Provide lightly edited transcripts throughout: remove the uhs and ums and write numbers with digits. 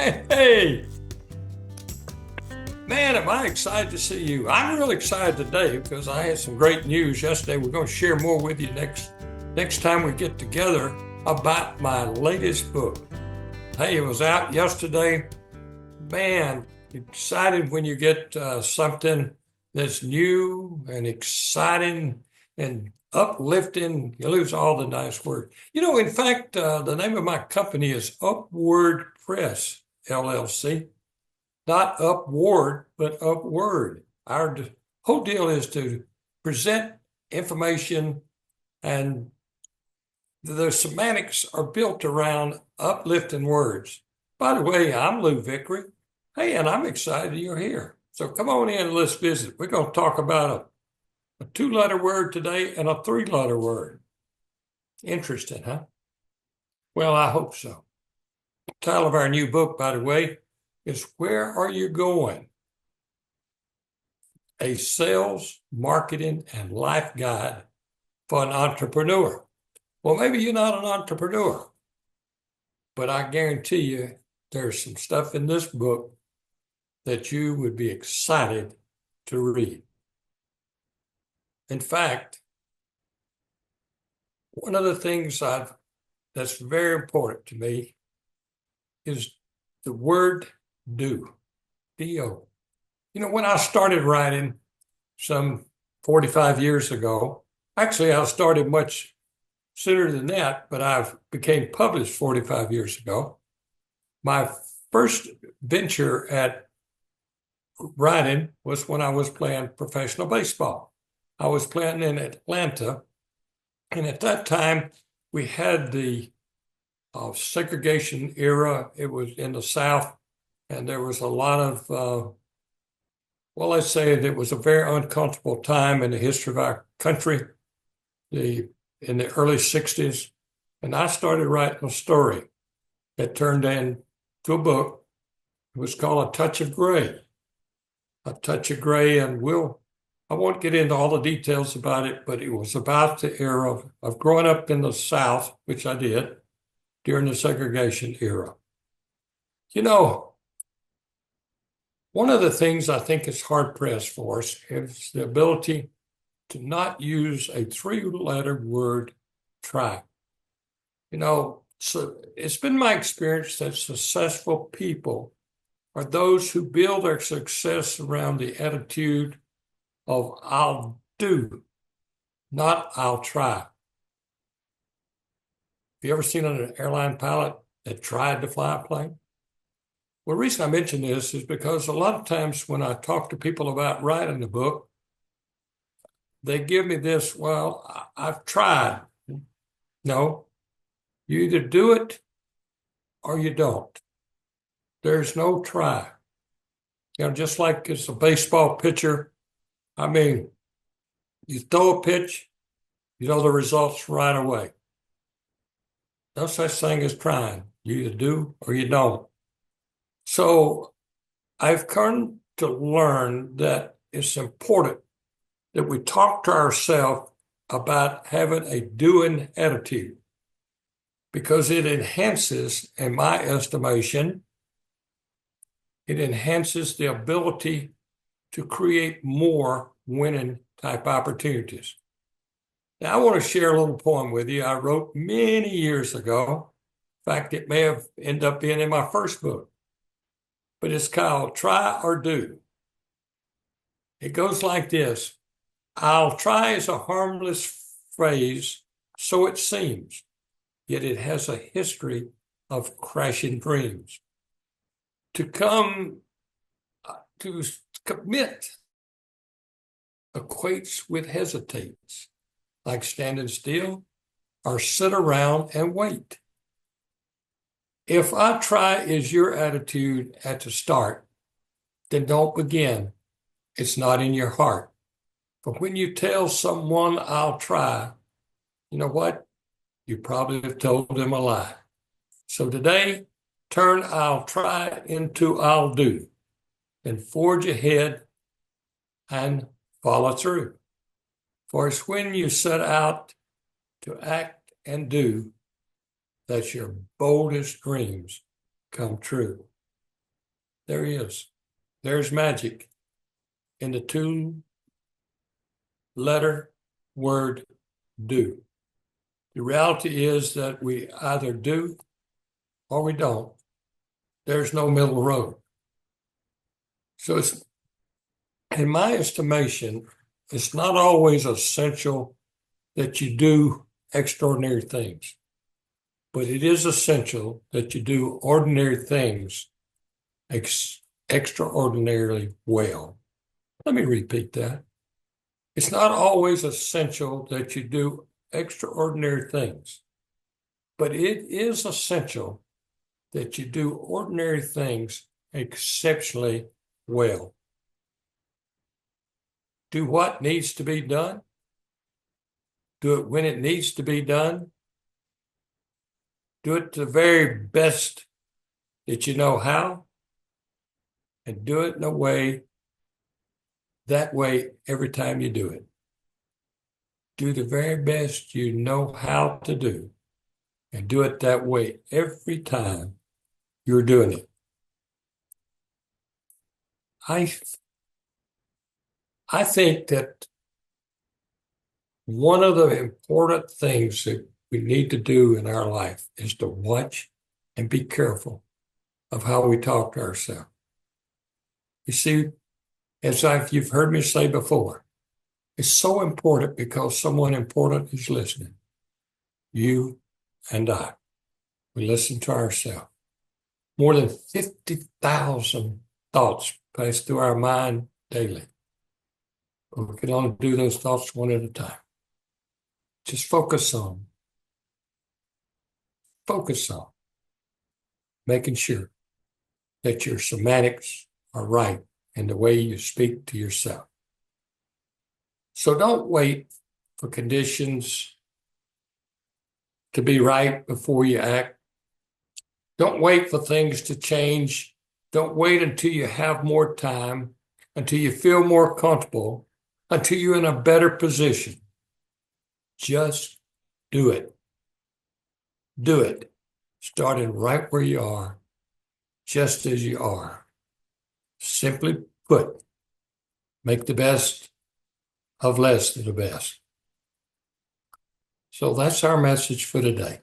Hey, man, am I excited to see you. I'm really excited today because I had some great news yesterday. We're going to share more with you next time we get together about my latest book. Hey, it was out yesterday. Man, excited when you get something that's new and exciting and uplifting. You lose all the nice words. In fact, the name of my company is Upward Press, LLC. Not upward, but upward. Our whole deal is to present information, and the semantics are built around uplifting words. By the way, I'm Lou Vickery. Hey, and I'm excited you're here. So come on in and let's visit. We're going to talk about a two-letter word today and a three-letter word. Interesting, huh? Well, I hope so. The title of our new book, by the way, is Where Are You Going? A sales, marketing, and life guide for an entrepreneur. Well, maybe you're not an entrepreneur, but I guarantee you there's some stuff in this book that you would be excited to read. In fact, one of the things that's very important to me is the word do, D-O. When I started writing some 45 years ago, actually I started much sooner than that, but I became published 45 years ago. My first venture at writing was when I was playing professional baseball. I was playing in Atlanta, and at that time we had the segregation era. It was in the South, and there was a lot of, let's say it was a very uncomfortable time in the history of our country, in the early 60s. And I started writing a story that turned into a book. It was called A Touch of Gray. A Touch of Gray, and I won't get into all the details about it, but it was about the era of growing up in the South, which I did, during the segregation era. One of the things I think is hard-pressed for us is the ability to not use a three-letter word, try. So it's been my experience that successful people are those who build their success around the attitude of I'll do, not I'll try. Have you ever seen an airline pilot that tried to fly a plane? Well, the reason I mention this is because a lot of times when I talk to people about writing the book, they give me this, well, I've tried. No, you either do it or you don't. There's no try. Just like it's a baseball pitcher. I mean, you throw a pitch, you know the results right away. No such thing as trying. You either do or you don't. So I've come to learn that it's important that we talk to ourselves about having a doing attitude, because it enhances, in my estimation, it enhances the ability to create more winning type opportunities. Now, I want to share a little poem with you I wrote many years ago. In fact, it may have ended up being in my first book, but it's called Try or Do. It goes like this. I'll try is a harmless phrase, so it seems, yet it has a history of crashing dreams. To commit equates with hesitates, like standing still or sit around and wait. If I try is your attitude at the start, then don't begin. It's not in your heart. But when you tell someone I'll try, you know what? You probably have told them a lie. So today, turn I'll try into I'll do, and forge ahead and follow through. For it's when you set out to act and do that your boldest dreams come true. there is. There's magic in the 2-letter word do. The reality is that we either do or we don't. There's no middle road. So it's, in my estimation, it's not always essential that you do extraordinary things, but it is essential that you do ordinary things extraordinarily well. Let me repeat that. It's not always essential that you do extraordinary things, but it is essential that you do ordinary things exceptionally well. Do what needs to be done. Do it when it needs to be done. Do it to the very best that you know how, and do it in a way, that way every time you do it. Do the very best you know how to do, and do it that way every time you're doing it. I think that one of the important things that we need to do in our life is to watch and be careful of how we talk to ourselves. You see, you've heard me say before, it's so important because someone important is listening. You and I. We listen to ourselves. More than 50,000 thoughts pass through our mind daily. But we can only do those thoughts one at a time. Just focus on making sure that your semantics are right in the way you speak to yourself. So don't wait for conditions to be right before you act. Don't wait for things to change. Don't wait until you have more time, until you feel more comfortable, until you're in a better position. Just do it. Do it, starting right where you are, just as you are. Simply put, make the best of less than the best. So that's our message for today.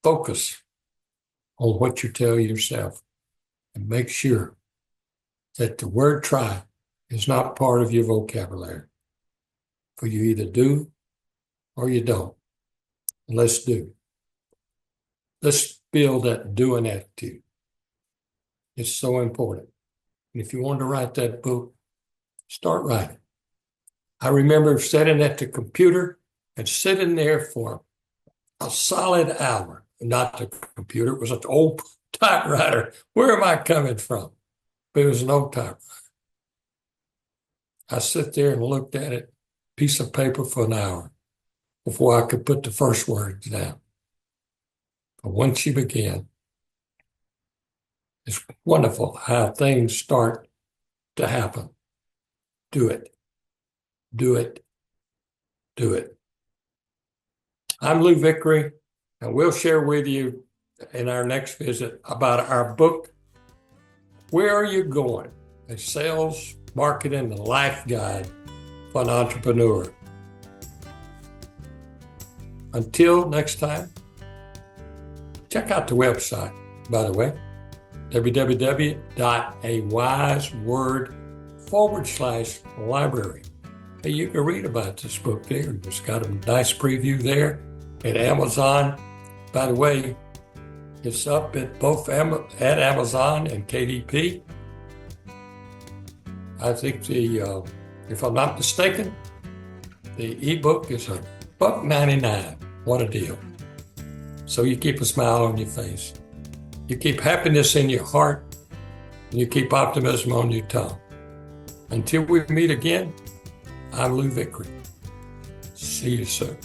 Focus on what you tell yourself and make sure that the word try is not part of your vocabulary. For you either do or you don't. And let's do. Let's build that doing attitude. It's so important. And if you want to write that book, start writing. I remember sitting at the computer and sitting there for a solid hour. Not the computer, it was an old typewriter. Where am I coming from? But it was an old typewriter. I sit there and looked at it, piece of paper for an hour, before I could put the first words down. But once you begin, it's wonderful how things start to happen. Do it. Do it. Do it. I'm Lou Vickery, and we'll share with you in our next visit about our book, Where Are You Going? A Sales, Marketing, and Life Guide for an Entrepreneur. Until next time, check out the website, by the way, www.awiseword.com/library. Hey, you can read about this book there. It's got a nice preview there at Amazon. By the way, it's up at both at Amazon and KDP. I think if I'm not mistaken, the ebook is $1.99. What a deal. So you keep a smile on your face. You keep happiness in your heart, and you keep optimism on your tongue. Until we meet again, I'm Lou Vickery. See you soon.